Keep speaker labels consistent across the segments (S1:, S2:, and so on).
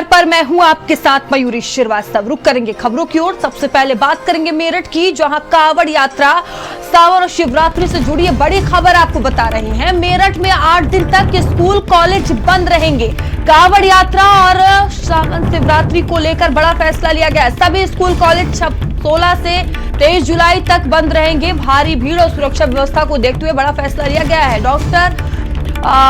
S1: पर मैं हूं आपके साथ मयूरी श्रीवास्तव। रुक करेंगे खबरों की ओर। सबसे पहले बात करेंगे मेरठ की, जहां कावड़ यात्रा सावन और शिवरात्रि से जुड़ी बड़ी खबर आपको बता रहे हैं। मेरठ में 8 दिन तक स्कूल कॉलेज बंद रहेंगे। कावड़ यात्रा और सावन शिवरात्रि को लेकर बड़ा फैसला लिया गया है। सभी स्कूल कॉलेज 16 से 23 जुलाई तक बंद रहेंगे। भारी भीड़ और सुरक्षा व्यवस्था को देखते हुए बड़ा फैसला लिया गया है। डॉक्टर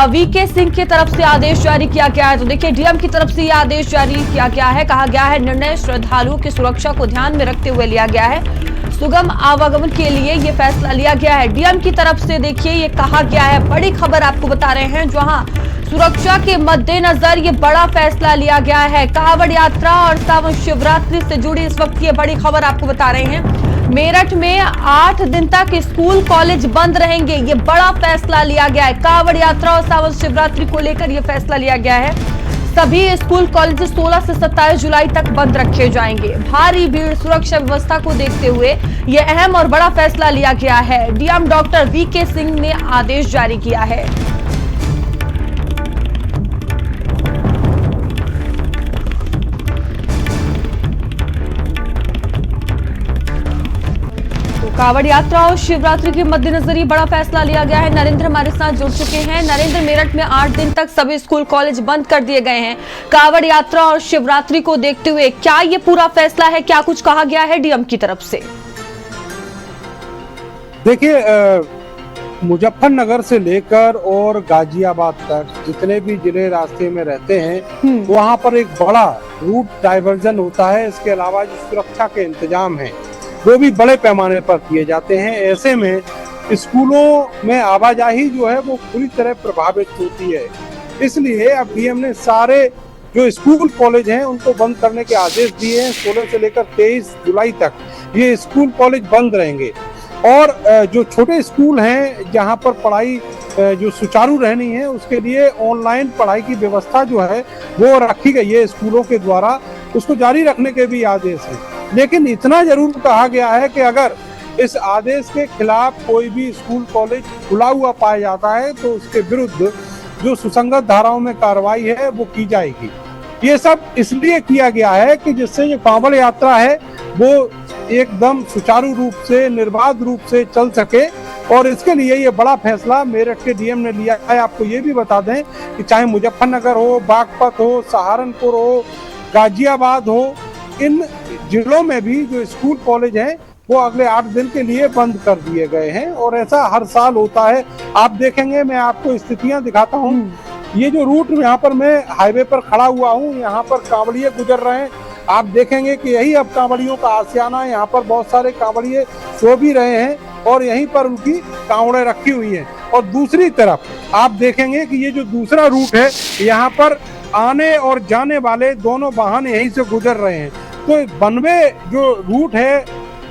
S1: वीके सिंह की तरफ से आदेश जारी किया गया है। तो देखिए, डीएम की तरफ से यह आदेश जारी किया गया है। कहा गया है निर्णय श्रद्धालुओं की सुरक्षा को ध्यान में रखते हुए लिया गया है। सुगम आवागमन के लिए यह फैसला लिया गया है। डीएम की तरफ से देखिए ये कहा गया है। बड़ी खबर आपको बता रहे हैं, जहां सुरक्षा के मद्देनजर ये बड़ा फैसला लिया गया है। कावड़ यात्रा और सावन शिवरात्रि से जुड़ी इस वक्त ये बड़ी खबर आपको बता रहे हैं। मेरठ में 8 दिन तक स्कूल कॉलेज बंद रहेंगे। ये बड़ा फैसला लिया गया है। कावड़ यात्रा और सावन शिवरात्रि को लेकर यह फैसला लिया गया है। सभी स्कूल कॉलेज 16 से 27 जुलाई तक बंद रखे जाएंगे। भारी भीड़, सुरक्षा व्यवस्था को देखते हुए यह अहम और बड़ा फैसला लिया गया है। डीएम डॉक्टर वीके सिंह ने आदेश जारी किया है। कावड़ यात्रा और शिवरात्रि के मद्देनजर बड़ा फैसला लिया गया है। नरेंद्र हमारे साथ जुड़ चुके हैं। नरेंद्र, मेरठ में 8 दिन तक सभी स्कूल कॉलेज बंद कर दिए गए हैं। कावड़ यात्रा और शिवरात्रि को देखते हुए क्या ये पूरा फैसला है, क्या कुछ कहा गया है डीएम की तरफ से?
S2: देखिए, मुजफ्फरनगर से लेकर और गाजियाबाद तक जितने भी जिले रास्ते में रहते हैं वहाँ पर एक बड़ा रूट डाइवर्जन होता है। इसके अलावा जो सुरक्षा के इंतजाम है वो भी बड़े पैमाने पर किए जाते हैं। ऐसे में स्कूलों में आवाजाही जो है वो पूरी तरह प्रभावित होती है। इसलिए अब डीएम ने सारे जो स्कूल कॉलेज हैं उनको बंद करने के आदेश दिए हैं। 16 से लेकर 23 जुलाई तक ये स्कूल कॉलेज बंद रहेंगे। और जो छोटे स्कूल हैं जहां पर पढ़ाई जो सुचारू रहनी है उसके लिए ऑनलाइन पढ़ाई की व्यवस्था जो है वो रखी गई है स्कूलों के द्वारा। उसको जारी रखने के भी आदेश है। लेकिन इतना जरूर कहा गया है कि अगर इस आदेश के खिलाफ कोई भी स्कूल कॉलेज खुला हुआ पाया जाता है तो उसके विरुद्ध जो सुसंगत धाराओं में कार्रवाई है वो की जाएगी। ये सब इसलिए किया गया है कि जिससे जो कांवड़ यात्रा है वो एकदम सुचारू रूप से, निर्बाध रूप से चल सके। और इसके लिए ये बड़ा फैसला मेरठ के डीएम ने लिया है। आपको ये भी बता दें कि चाहे मुजफ्फरनगर हो, बागपत हो, सहारनपुर हो, गाजियाबाद हो, इन जिलों में भी जो स्कूल कॉलेज हैं वो अगले 8 दिन के लिए बंद कर दिए गए हैं। और ऐसा हर साल होता है। आप देखेंगे, मैं आपको स्थितियां दिखाता हूँ। ये जो रूट यहाँ पर मैं हाईवे पर खड़ा हुआ हूँ, यहाँ पर कांवड़िए गुजर रहे हैं। आप देखेंगे कि यही अब कांवड़ियों का आशियाना है। यहाँ पर बहुत सारे कांवड़िए सो भी रहे हैं और यहीं पर उनकी कांवड़े रखी हुई हैं। और दूसरी तरफ आप देखेंगे कि ये जो दूसरा रूट है, यहाँ पर आने और जाने वाले दोनों वाहन यहीं से गुजर रहे हैं। तो 92 जो रूट है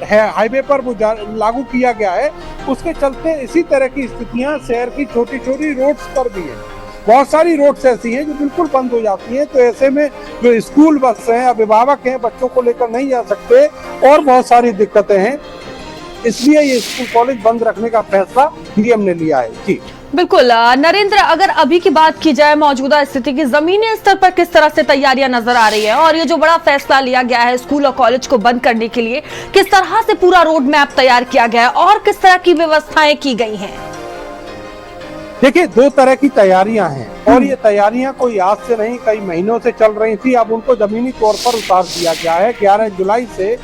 S2: हाईवे पर वो लागू किया गया है। उसके चलते इसी तरह की स्थितियां शहर की छोटी छोटी रोड्स पर भी है। बहुत सारी रोड्स ऐसी हैं जो बिल्कुल बंद हो जाती हैं। तो ऐसे में जो स्कूल बस हैं, अभिभावक हैं, बच्चों को लेकर नहीं जा सकते और बहुत सारी दिक्कतें हैं। इसलिए ये स्कूल कॉलेज बंद रखने का फैसला डीएम ने लिया है। जी
S1: बिल्कुल नरेंद्र, अगर अभी की बात की जाए मौजूदा स्थिति की, जमीनी स्तर पर किस तरह से तैयारियां नजर आ रही है? और ये जो बड़ा फैसला लिया गया है स्कूल और कॉलेज को बंद करने के लिए, किस तरह से पूरा रोड मैप तैयार किया गया है और किस तरह की व्यवस्थाएं की गई हैं?
S2: देखिए, 2 तरह की तैयारियां हैं और ये तैयारियां कोई आज से नहीं, कई महीनों से चल रही थी। अब उनको जमीनी तौर पर उतार दिया गया है। 11 जुलाई से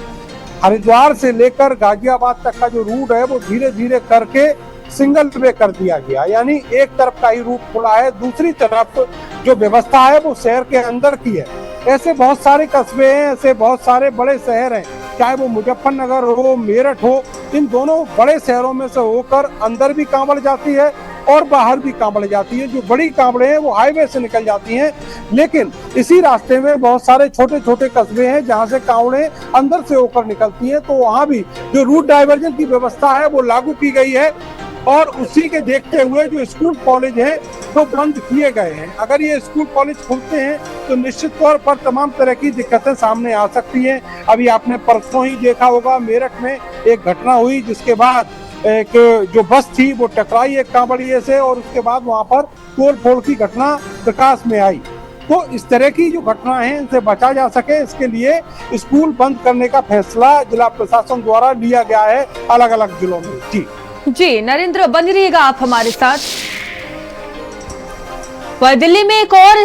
S2: हरिद्वार से लेकर गाजियाबाद तक का जो रूट है वो धीरे धीरे करके सिंगल वे कर दिया गया। यानी एक तरफ का ही रूट खुला है, दूसरी तरफ जो व्यवस्था है वो शहर के अंदर की है। ऐसे बहुत सारे कस्बे हैं, ऐसे बहुत सारे बड़े शहर हैं, चाहे वो मुजफ्फरनगर हो, मेरठ हो, इन दोनों बड़े शहरों में से होकर अंदर भी कांवड़ जाती है और बाहर भी कांवड़ जाती है। जो बड़ी कांवड़े हैं वो हाईवे से निकल जाती हैं, लेकिन इसी रास्ते में बहुत सारे छोटे छोटे कस्बे हैं जहां से कांवड़े अंदर से होकर निकलती हैं। तो वहां भी जो रूट डाइवर्जन की व्यवस्था है वो लागू की गई है। और उसी के देखते हुए जो स्कूल कॉलेज है वो बंद किए गए हैं। अगर ये स्कूल कॉलेज खुलते हैं तो निश्चित तौर पर तमाम तरह की दिक्कतें सामने आ सकती हैं। अभी आपने परसों ही देखा होगा, मेरठ में एक घटना हुई जिसके बाद एक जो बस थी वो टकराई एक कांवड़िए से और उसके बाद वहां पर तोड़ फोड़ की घटना प्रकाश में आई। तो इस तरह की जो घटनाएं हैं इनसे बचा जा सके, इसके लिए स्कूल बंद करने का फैसला जिला प्रशासन द्वारा लिया गया है अलग अलग जिलों में।
S1: जी नरेंद्र, बने रहिएगा आप हमारे साथ। वह दिल्ली में एक और